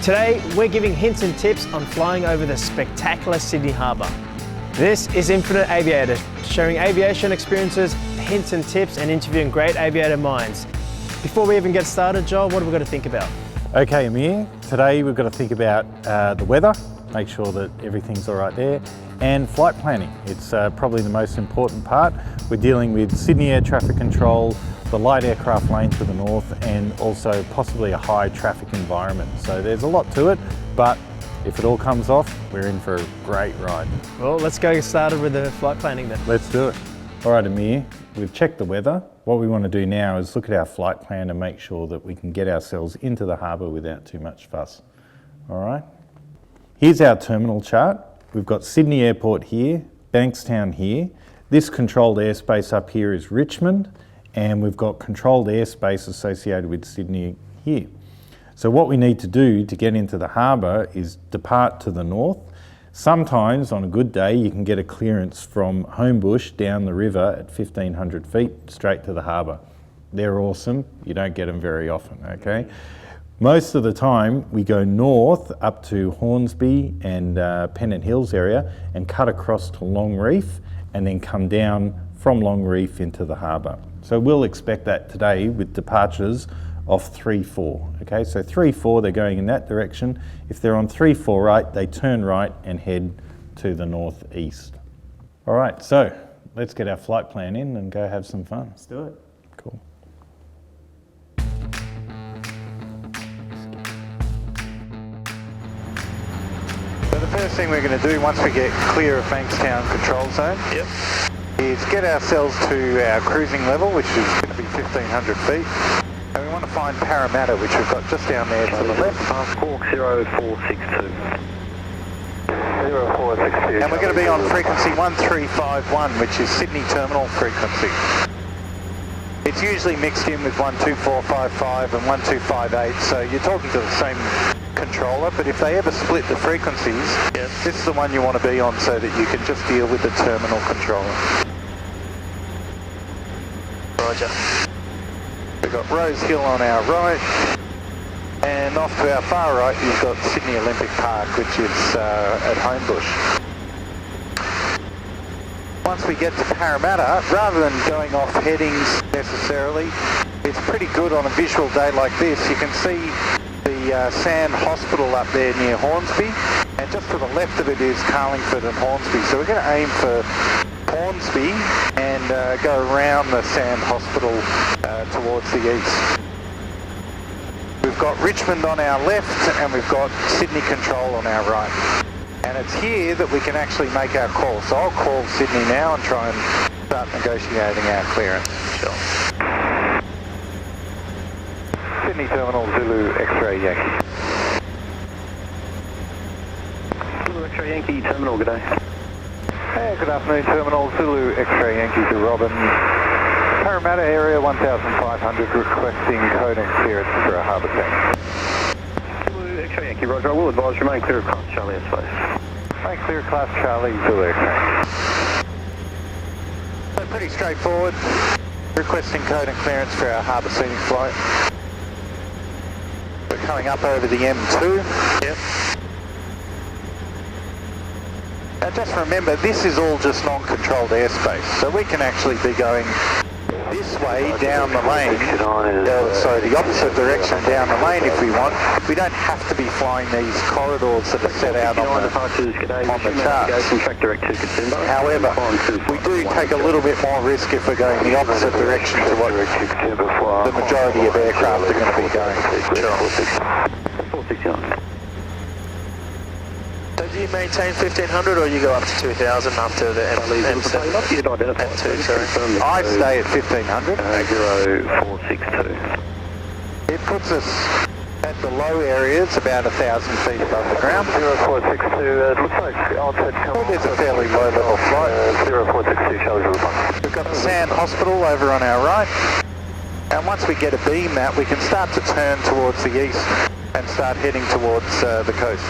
Today, we're giving hints and tips on flying over the spectacular Sydney Harbour. This is Infinite Aviator, sharing aviation experiences, hints and tips, and interviewing great aviator minds. Before we even get started, Joel, what have we got to think about? Okay, Amir, today we've got to think about the weather, make sure that everything's all right there, and flight planning. It's probably the most important part. We're dealing with Sydney air traffic control, the light aircraft lane to the north, and also possibly a high traffic environment. So there's a lot to it, but if it all comes off, we're in for a great ride. Well, let's go started with the flight planning then. Let's do it. All right, Amir, we've checked the weather. What we want to do now is look at our flight plan and make sure that we can get ourselves into the harbour without too much fuss. All right. Here's our terminal chart. We've got Sydney Airport here, Bankstown here. This controlled airspace up here is Richmond, and we've got controlled airspace associated with Sydney here. So what we need to do to get into the harbour is depart to the north. Sometimes on a good day you can get a clearance from Homebush down the river at 1,500 feet straight to the harbour. They're awesome, you don't get them very often, okay? Most of the time we go north up to Hornsby and Pennant Hills area and cut across to Long Reef and then come down from Long Reef into the harbour. So we'll expect that today with departures of 3-4, okay? So 3-4, they're going in that direction. If they're on 3-4 right, they turn right and head to the northeast. All right, so let's get our flight plan in and go have some fun. Let's do it. Cool. So the first thing we're going to do once we get clear of Bankstown control zone is get ourselves to our cruising level, which is going to be 1,500 feet. And we want to find Parramatta, which we've got just down there to the left. Squawk 0462. 0462. And we're going to be on frequency 1351, which is Sydney terminal frequency. It's usually mixed in with 12455 and 1258, so you're talking to the same controller, but if they ever split the frequencies, this is the one you want to be on so that you can just deal with the terminal controller. Roger. We've got Rose Hill on our right, and off to our far right you've got Sydney Olympic Park, which is at Homebush. Once we get to Parramatta, rather than going off headings necessarily, it's pretty good on a visual day like this. You can see the Sand Hospital up there near Hornsby, and just to the left of it is Carlingford and Hornsby. So we're going to aim for Hornsby and go around the Sand Hospital towards the east. We've got Richmond on our left and we've got Sydney Control on our right. And it's here that we can actually make our call. So I'll call Sydney now and try and start negotiating our clearance. Sure. Sydney Terminal Zulu X-Ray Yankee. Zulu X-Ray Yankee Terminal, good day. Hey, good afternoon, Terminal Zulu X-Ray Yankee to Robin. Parramatta area 1500 requesting code and clearance for a Harbour Scenic. Zulu X-Ray Yankee, Roger. I will advise remain clear of class Charlie airspace. Remain clear of class Charlie, Zulu X-Ray. So pretty straightforward. Requesting code and clearance for our Harbour Scenic flight. We're coming up over the M2. Yep. Now just remember, this is all just non-controlled airspace, so we can actually be going this way down the lane, sorry, the opposite direction down the lane if we want. We don't have to be flying these corridors that are set out on the charts. However, we do take a little bit more risk if we're going the opposite direction to what the majority of aircraft are going to be going. 469. So do you maintain 1,500 or you go up to 2,000 after the M2, sorry? I stay at 1,500. 0462. It puts us at the low areas about 1,000 feet above the ground. 0462, it looks like outside come on. There's a fairly low level flight. 0462, Charlie Zulu. We've got the Sand Hospital over on our right. And once we get a beam map, we can start to turn towards the east and start heading towards the coast.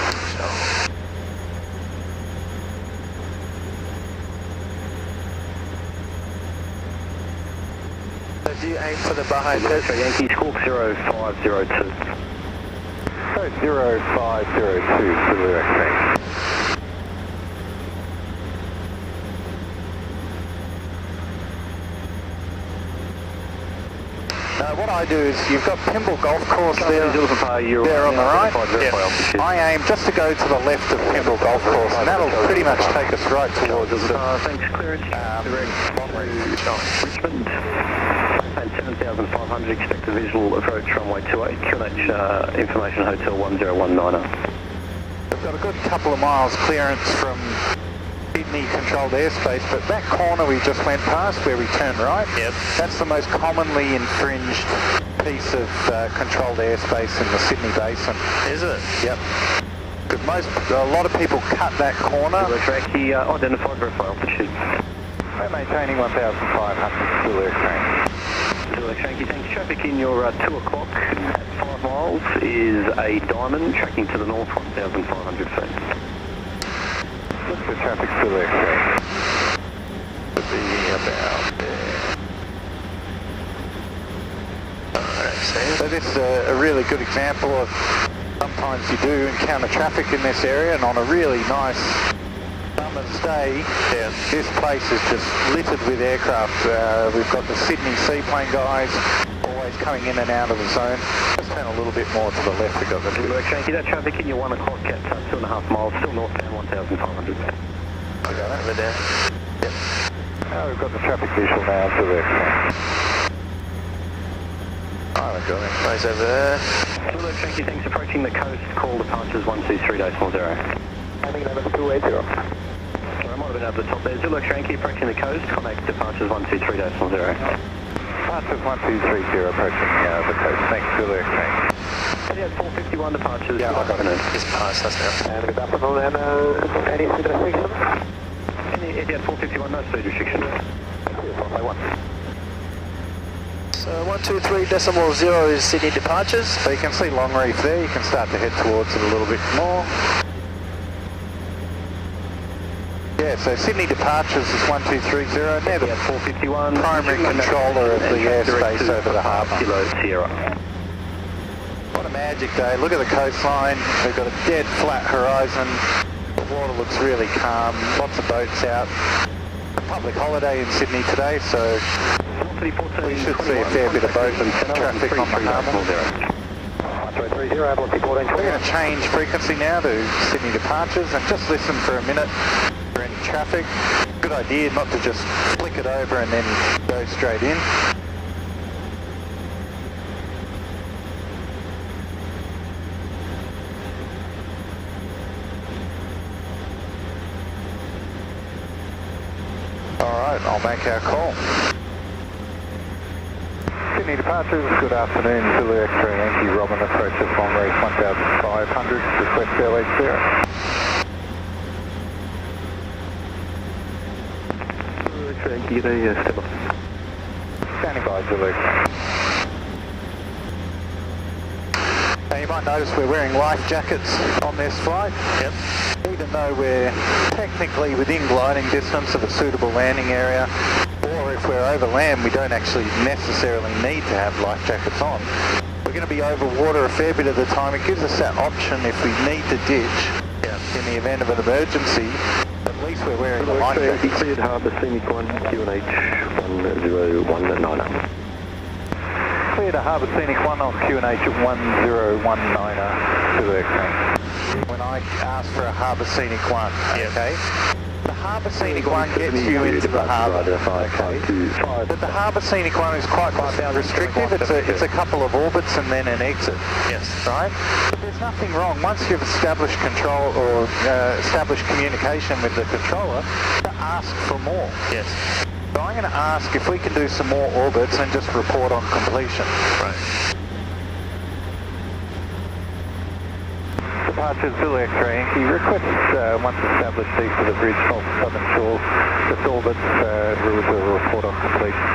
So do you aim for the Baha'i Coast? Yankee Squawk 0502. Code 0502, Zulu X-ray. What I do is, you've got Pimble Golf Course there on the right. Yeah. I aim just to go to the left of Pimble Golf Course, and that'll pretty much take us right towards thanks, clearance. Richmond. And 7,500, expect a visual approach runway 28, QNH information hotel 1019. We've got a good couple of miles clearance from Sydney controlled airspace, but that corner we just went past where we turned right, that's the most commonly infringed piece of controlled airspace in the Sydney Basin. Is it? Yep. Because a lot of people cut that corner. Yankee, identified verify altitude. We're maintaining 1,500 Zulu X-ray. Zulu Yankee, thanks. Traffic in your 2 o'clock at 5 miles is a diamond, tracking to the north 1,500 feet. Look for traffic Zulu X-ray. Should be about there. Alright, so this is a really good example of sometimes you do encounter traffic in this area, and on a really nice summer's day, this place is just littered with aircraft. We've got the Sydney seaplane guys always coming in and out of the zone. Let's turn a little bit more to the left. We've got the Yankee, that traffic in your 1 o'clock at 2.5 miles, still northbound 1,500. We got it. Over there. Yep. Now we've got the traffic visual now to the X-ray. I haven't got it. Nice over there. Zulu Yankee, thanks. Approaching the coast, call departures 123.0. Landing number 280. Sorry, I might have been over the top there. Zulu Yankee, approaching the coast, contact departures 123.0. Departures 1230, approaching the coast. Thanks, Zulu X-ray. Etihad 451 departures. Yeah, I got it. It's past us now. And good afternoon, and any speed restrictions? Etihad 451, no speed restrictions. So 123.0 is Sydney departures. So you can see Longreef there, you can start to head towards it a little bit more. Yeah, so Sydney departures is 1230, they're the 451, primary controller of the airspace over the harbour. Kilo Sierra. What a magic day, look at the coastline, we've got a dead flat horizon, the water looks really calm, lots of boats out. A public holiday in Sydney today, so we should see a fair bit of boat traffic on the harbour. We're going to change frequency now to Sydney departures and just listen for a minute for any traffic. Good idea not to just flick it over and then go straight in. Alright, I'll make our call. Sydney departures, good afternoon, Zulu X-ray Yankee, Robin, approaches Longreef 1500, request airway clear. Zulu X-ray Yankee, still up. Standing by, Zulu X-ray. Now you might notice we're wearing life jackets on this flight. Yep. Even though we're technically within gliding distance of a suitable landing area, or if we're over land, we don't actually necessarily need to have life jackets on. We're going to be over water a fair bit of the time. It gives us that option if we need to ditch in the event of an emergency. At least we're wearing the life jackets. Cleared Harbour Scenic 1, QNH 1019. Cleared Harbour Scenic 1 on QNH 1019 to the X-ray. When I ask for a Harbour Scenic 1, okay? The Harbour Scenic 1 gets you into the harbour, okay? But the Harbour Scenic 1 is quite restrictive. It's a couple of orbits and then an exit. Yes. Right? But there's nothing wrong. Once you've established control or established communication with the controller, to ask for more. Yes. So I'm going to ask if we can do some more orbits and just report on completion. Right. Departure Zulu X-ray Yankee, request once established east of the bridge off southern shore, just orbits with a report on completion.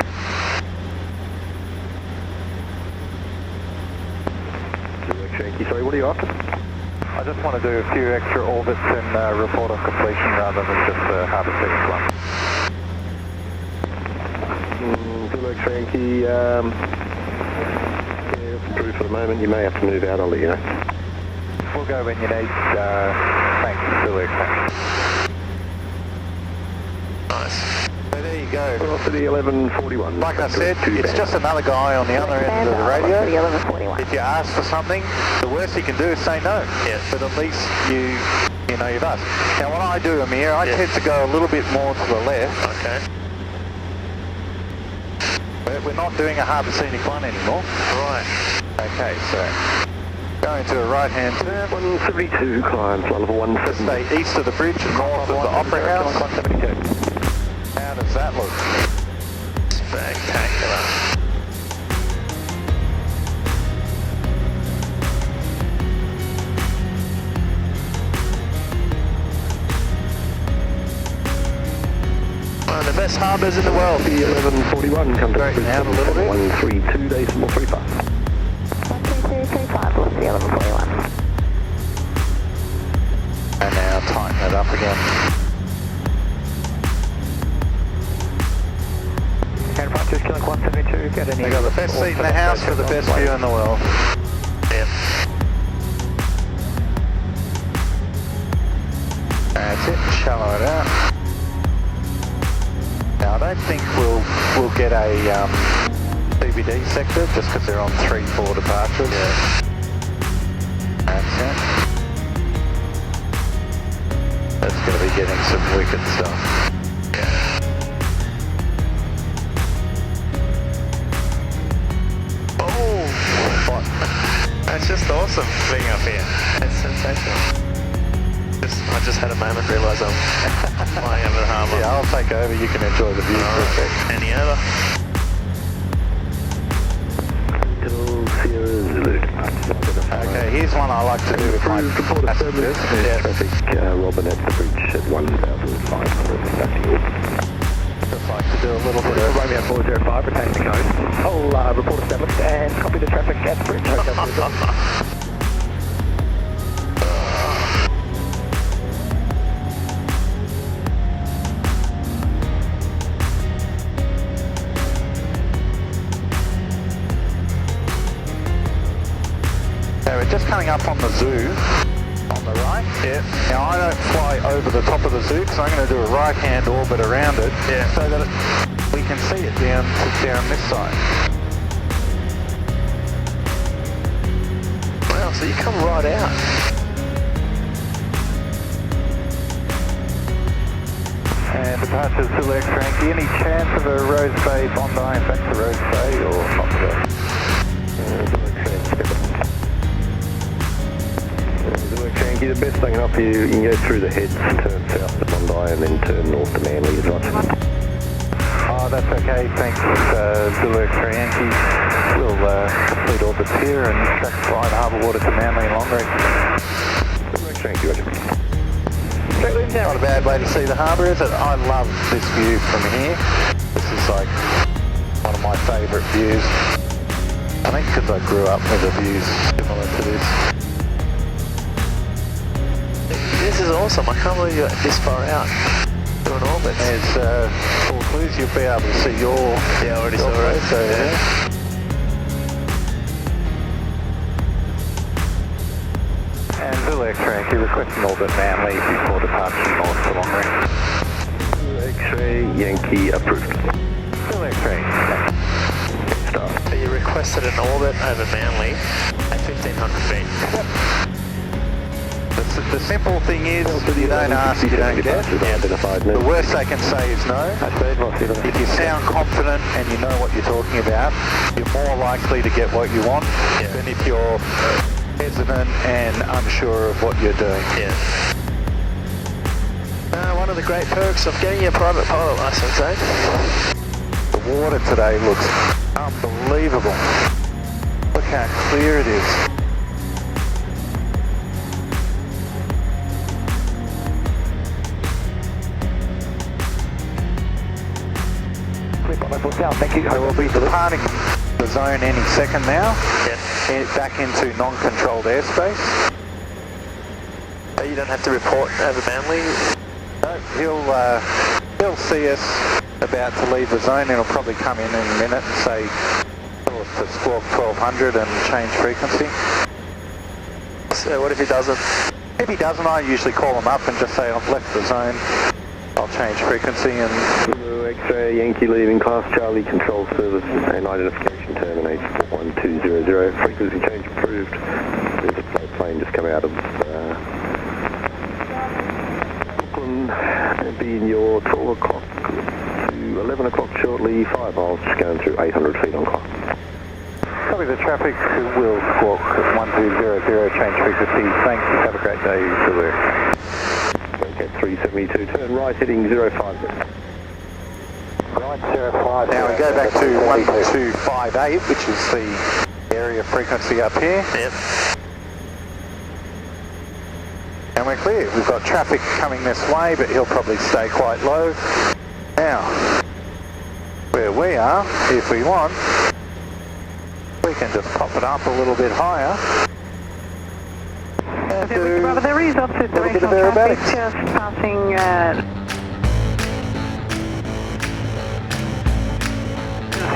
Zulu X-ray Yankee, sorry, what are you after? I just want to do a few extra orbits and report on completion rather than just the Harbour Scenic 1. Zulu X-ray Yankee, approved for the moment, you may have to move out, I'll let you know. go when you need. Thanks, Zulu X-ray. Nice. So there you go. Velocity 1141. Like I said, it's just another guy on the other end of the radio. If you ask for something, the worst you can do is say no. Yeah. But at least you know you've asked. Now what I do, Amir, I tend to go a little bit more to the left. Okay. But we're not doing a Harbour Scenic one anymore. Right. Okay, so going to a right-hand turn. 172, climb flight level 1. Just stay east of the bridge and north of the Opera House. 172. How does that look? Spectacular. One of the best harbours in the world. 1141, come to Straighten out a little bit. 132.35. 132.35, velocity 1141. And now tighten it up again. And front just killing 172, get any... They got the best seat in the house for the best view in the world. Yep. That's it, shallow it out. Now I don't think we'll get a CBD sector just because they're on 3-4 departures. Yeah. That's it. That's going to be getting some wicked stuff. That's just awesome being up here. It's sensational. I just had a moment to realise I'm flying over the harbour. Yeah, I'll take over. You can enjoy the view for a sec. Any over? Okay, here's one I like to do with my passengers. Traffic, Robin at the bridge at 1,500. Just like to do a little bit of... Romeo 405, retain the code. I'll report established and copy the traffic at the bridge. So we're just coming up on the zoo on the right. Yeah. Now I don't fly over the top of the zoo because I'm going to do a right-hand orbit around it, so that we can see it down this side. Wow, so you come right out. And departure Zulu X-Yankee. Any chance of a Rose Bay Bondi back to Rose Bay or not today? Yankee, the best I can offer you, you can go through the heads, turn south to Bondi and then turn north to Manly as well. Oh, that's okay, thanks Zulu X-Ray Yankee. We'll complete orbits here and track flight Harbour Water to Manly and Longreach. Zulu X-Yankee, roger. Not a bad way to see the harbour, is it? I love this view from here. This is like one of my favourite views. I think because I grew up with the views similar to this. This is awesome. I can't believe you're this far out doing orbits. There's 4 clues. You'll be able to see your... Yeah, I already saw it. So, yeah. And Zulu X-Ray, you request an orbit Manly before departure north to Longreach. X-ray Yankee approved. Zulu X-Ray. So you requested an orbit over Manly at 1,500 feet. Yep. The simple thing is, you don't ask, you don't get. The worst they can say is no. If you sound confident and you know what you're talking about, you're more likely to get what you want than if you're hesitant and unsure of what you're doing. Yeah. One of the great perks of getting your private pilot license, eh? The water today looks unbelievable. Look how clear it is. Thank you. So we'll be departing the zone any second now. Yeah. Back into non-controlled airspace. You don't have to report over Manly? No, he'll see us about to leave the zone. He'll probably come in a minute and say, tell us to squawk 1200 and change frequency. So what if he doesn't? If he doesn't, I usually call him up and just say I've left the zone. I'll change frequency and... X-ray Yankee leaving class Charlie control service and identification terminates 41200. Frequency change approved. There's a float plane just come out of Brooklyn and be in your 12 o'clock to 11 o'clock shortly, 5 miles just going through 800 feet on clock. Copy the traffic, will squawk 1200, change frequency. Thanks, have a great day, to work. Okay, 372, turn right heading 050. Right, 05. Now we go back to 1258, which is the area frequency up here. Yep. And we're clear. We've got traffic coming this way, but he'll probably stay quite low. Now, where we are, if we want, we can just pop it up a little bit higher. Brother, there is observational traffic just passing.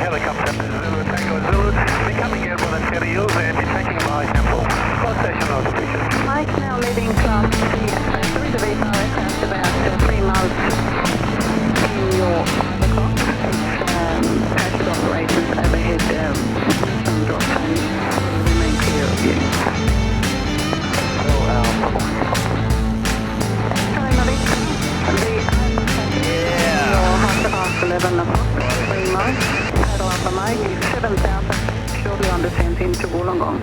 Helicopter Zulu Tango Zulu, becoming airborne at Ferry and detecting by sample. Close station notification. Mike now leaving class C. There is a VFR aircraft about 3 miles in your 5 o'clock. It's parachute operations overhead. Some drop zones remain clear of you. Sorry, Noddy. Your 11 o'clock, 3 miles. Paddle up the Mike, 7,000, shortly on descent into Wollongong.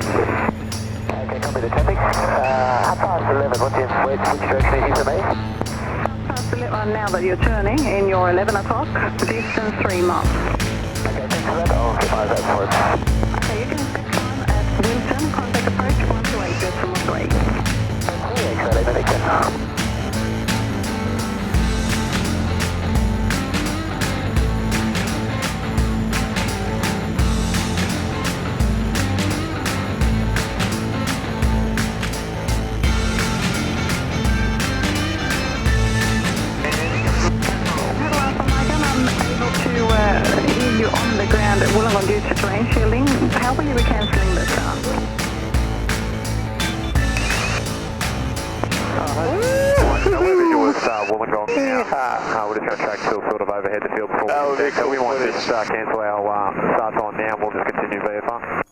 Okay, copy the traffic. Half past 11, which direction is he to me? Half past 11 now that you're turning in your 11 o'clock, distance 3 miles. Okay, thanks for that. I'll get my that for it. Okay, you can set time at Wilson, contact approach 128.3. On the ground at Wollongong due to terrain shielding. How will you be cancelling the start? Wollongong now. We're just going to track still sort of overhead the field before we get there. So we want to just cancel our start time now and we'll just continue VFR.